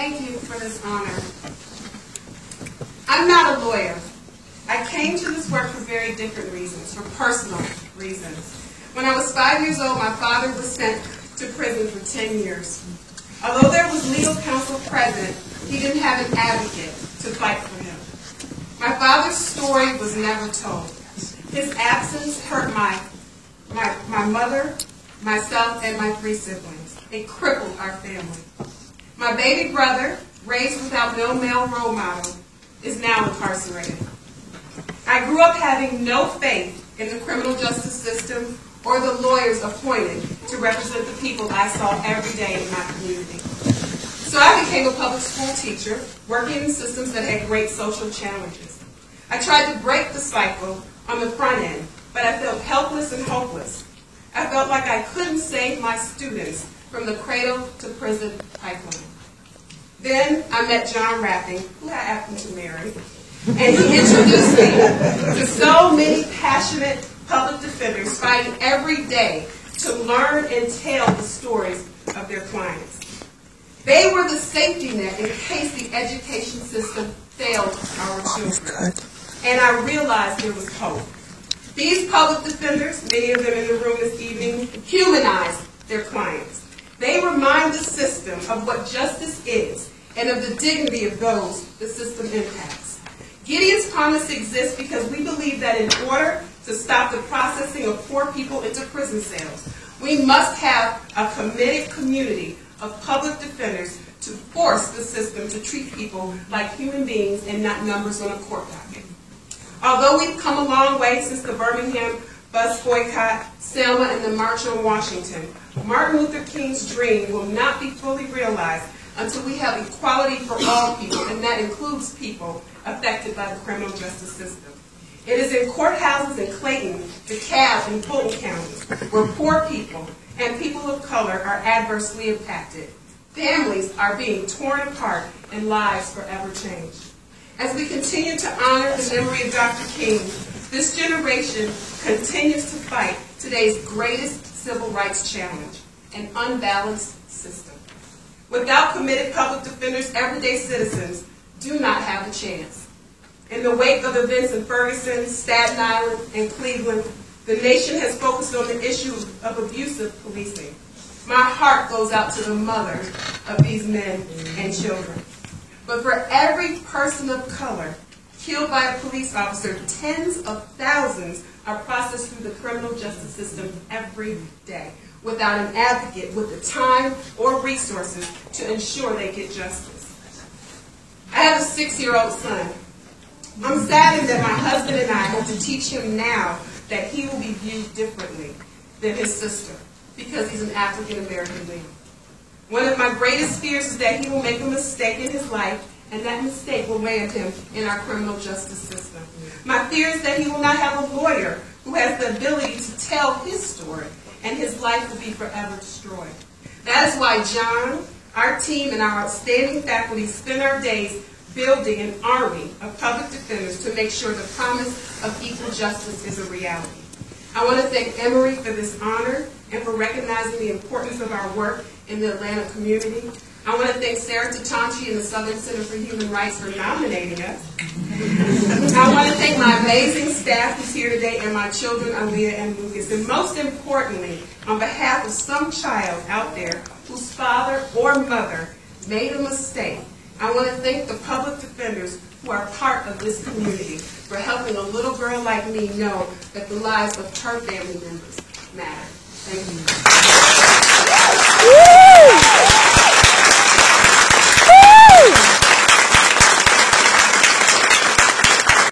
Thank you for this honor. I'm not a lawyer. I came to this work for very different reasons, for personal reasons. When I was 5 years old, my father was sent to prison for 10 years. Although there was legal counsel present, he didn't have an advocate to fight for him. My father's story was never told. His absence hurt my mother, myself, and my 3 siblings. It crippled our family. My baby brother, raised without no male role model, is now incarcerated. I grew up having no faith in the criminal justice system or the lawyers appointed to represent the people I saw every day in my community. So I became a public school teacher, working in systems that had great social challenges. I tried to break the cycle on the front end, but I felt helpless and hopeless. I felt like I couldn't save my students from the cradle to prison pipeline. Then I met John Rapping, who I happened to marry, and he introduced me to so many passionate public defenders fighting every day to learn and tell the stories of their clients. They were the safety net in case the education system failed our children. And I realized there was hope. These public defenders, many of them in the room this evening, humanize their clients. They remind the system of what justice is and of the dignity of those the system impacts. Gideon's Promise exists because we believe that in order to stop the processing of poor people into prison cells, we must have a committed community of public defenders to force the system to treat people like human beings and not numbers on a court docket. Although we've come a long way since the Birmingham bus boycott, Selma, and the March on Washington, Martin Luther King's dream will not be fully realized until we have equality for all people, and that includes people affected by the criminal justice system. It is in courthouses in Clayton, DeKalb, and Fulton counties where poor people and people of color are adversely impacted. Families are being torn apart and lives forever changed. As we continue to honor the memory of Dr. King, this generation continues to fight today's greatest civil rights challenge, an unbalanced system. Without committed public defenders, everyday citizens do not have a chance. In the wake of events in Ferguson, Staten Island, and Cleveland, the nation has focused on the issue of abusive policing. My heart goes out to the mothers of these men and children. But for every person of color killed by a police officer, tens of thousands are processed through the criminal justice system every day without an advocate with the time or resources to ensure they get justice. I have a 6-year-old son. I'm saddened that my husband and I have to teach him now that he will be viewed differently than his sister because he's an African-American male. One of my greatest fears is that he will make a mistake in his life and that mistake will land him in our criminal justice system. My fear is that he will not have a lawyer who has the ability to tell his story and his life will be forever destroyed. That is why John, our team, and our outstanding faculty spend our days building an army of public defenders to make sure the promise of equal justice is a reality. I want to thank Emory for this honor and for recognizing the importance of our work in the Atlanta community. I want to thank Sarah Tatanchi and the Southern Center for Human Rights for nominating us. I want to thank my amazing staff who's here today and my children, Aaliyah and Lucas. And most importantly, on behalf of some child out there whose father or mother made a mistake, I want to thank the public defenders who are part of this community for helping a little girl like me know that the lives of her family members matter. Thank you.